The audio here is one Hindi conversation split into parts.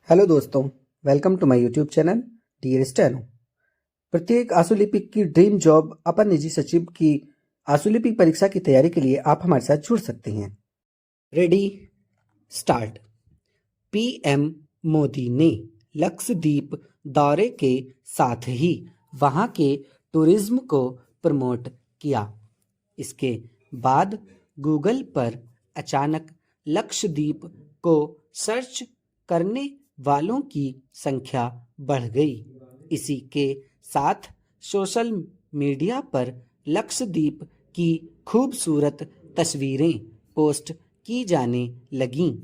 हेलो दोस्तों, welcome to my YouTube channel dear steno. प्रत्येक आशुलिपिक की ड्रीम जॉब अपर निजी सचिव की आशुलिपिक परीक्षा की तैयारी के लिए आप हमारे साथ जुड़ सकते हैं। Ready start. पीएम मोदी ने लक्षद्वीप दौरे के साथ ही वहां के टूरिज्म को प्रमोट किया। इसके बाद गूगल पर अचानक लक्षद्वीप को सर्च करने वालों की संख्या बढ़ गई। इसी के साथ सोशल मीडिया पर लक्षद्वीप की खूबसूरत तस्वीरें पोस्ट की जाने लगीं।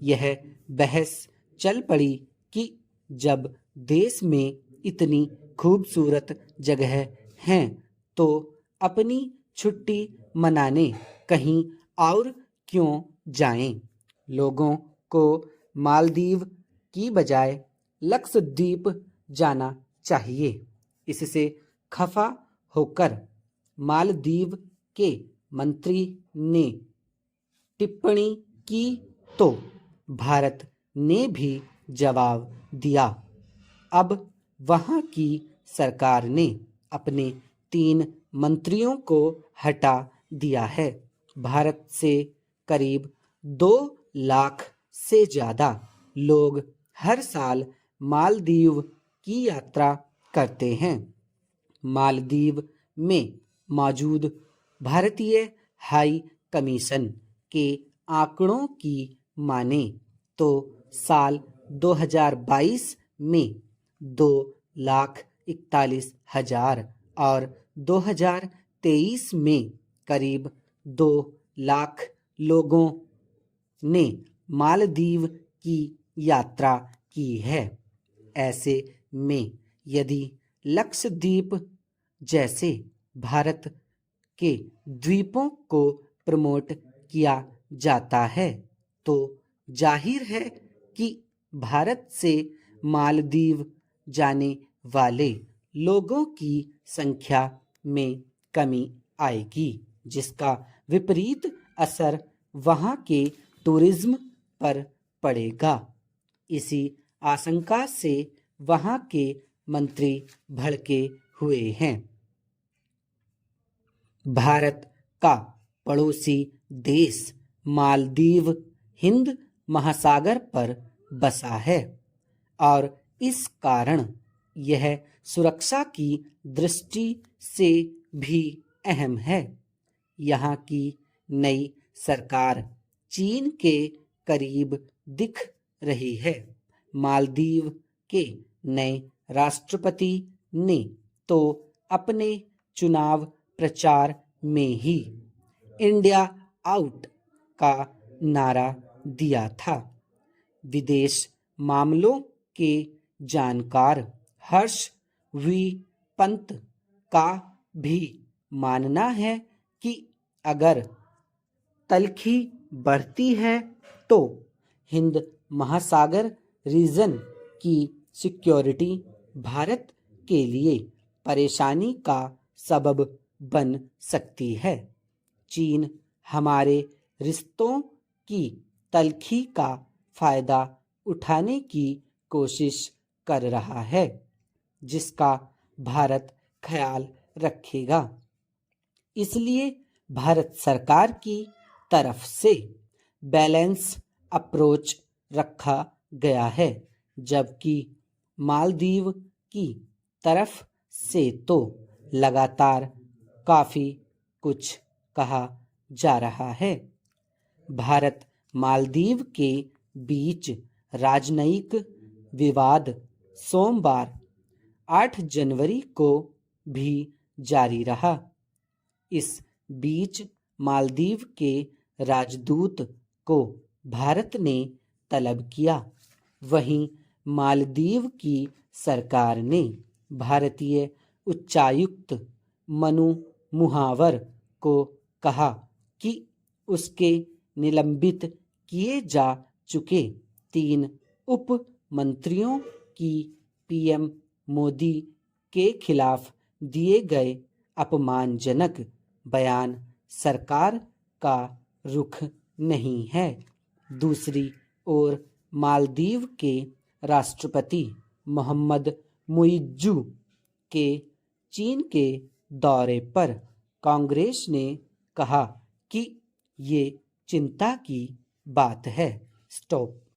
यह बहस चल पड़ी कि जब देश में इतनी खूबसूरत जगह हैं तो अपनी छुट्टी मनाने कहीं और क्यों जाएं। लोगों को मालदीव की बजाय लक्षद्वीप जाना चाहिए। इससे खफा होकर मालदीव के मंत्री ने टिप्पणी की तो भारत ने भी जवाब दिया। अब वहां की सरकार ने अपने 3 मंत्रियों को हटा दिया है। भारत से करीब 2 लाख से ज़्यादा लोग हर साल मालदीव की यात्रा करते हैं। मालदीव में मौजूद भारतीय हाई कमीशन के आंकड़ों की माने तो साल 2022 में 2,41,000 और 2023 में करीब 2 लाख लोगों ने मालदीव की यात्रा की है। ऐसे में यदि लक्षद्वीप जैसे भारत के द्वीपों को प्रमोट किया जाता है तो जाहिर है कि भारत से मालदीव जाने वाले लोगों की संख्या में कमी आएगी, जिसका विपरीत असर वहां के टूरिज्म पर पड़ेगा। इसी आशंका से वहां के मंत्री भड़के हुए हैं। भारत का पड़ोसी देश मालदीव हिंद महासागर पर बसा है और इस कारण यह सुरक्षा की दृष्टि से भी अहम है। यहाँ की नई सरकार चीन के करीब दिख रही है। मालदीव के नए राष्ट्रपति ने तो अपने चुनाव प्रचार में ही इंडिया आउट का नारा दिया था। विदेश मामलों के जानकार हर्ष वी पंत का भी मानना है कि अगर तलखी बढ़ती है तो हिंद महासागर रीजन की सिक्योरिटी भारत के लिए परेशानी का सबब बन सकती है। चीन हमारे रिश्तों की तलखी का फायदा उठाने की कोशिश कर रहा है, जिसका भारत ख्याल रखेगा। इसलिए भारत सरकार की तरफ से बैलेंस अप्रोच रखा गया है, जबकि मालदीव की तरफ से तो लगातार काफ़ी कुछ कहा जा रहा है। भारत मालदीव के बीच राजनयिक विवाद सोमवार 8 जनवरी को भी जारी रहा। इस बीच मालदीव के राजदूत को भारत ने तलब किया। वहीं मालदीव की सरकार ने भारतीय उच्चायुक्त मनु मुहावर को कहा कि उसके निलंबित किए जा चुके 3 उप मंत्रियों की पीएम मोदी के खिलाफ दिए गए अपमानजनक बयान सरकार का रुख नहीं है। दूसरी ओर मालदीव के राष्ट्रपति मोहम्मद मुइज्जू के चीन के दौरे पर कांग्रेस ने कहा कि ये चिंता की बात है। स्टॉप।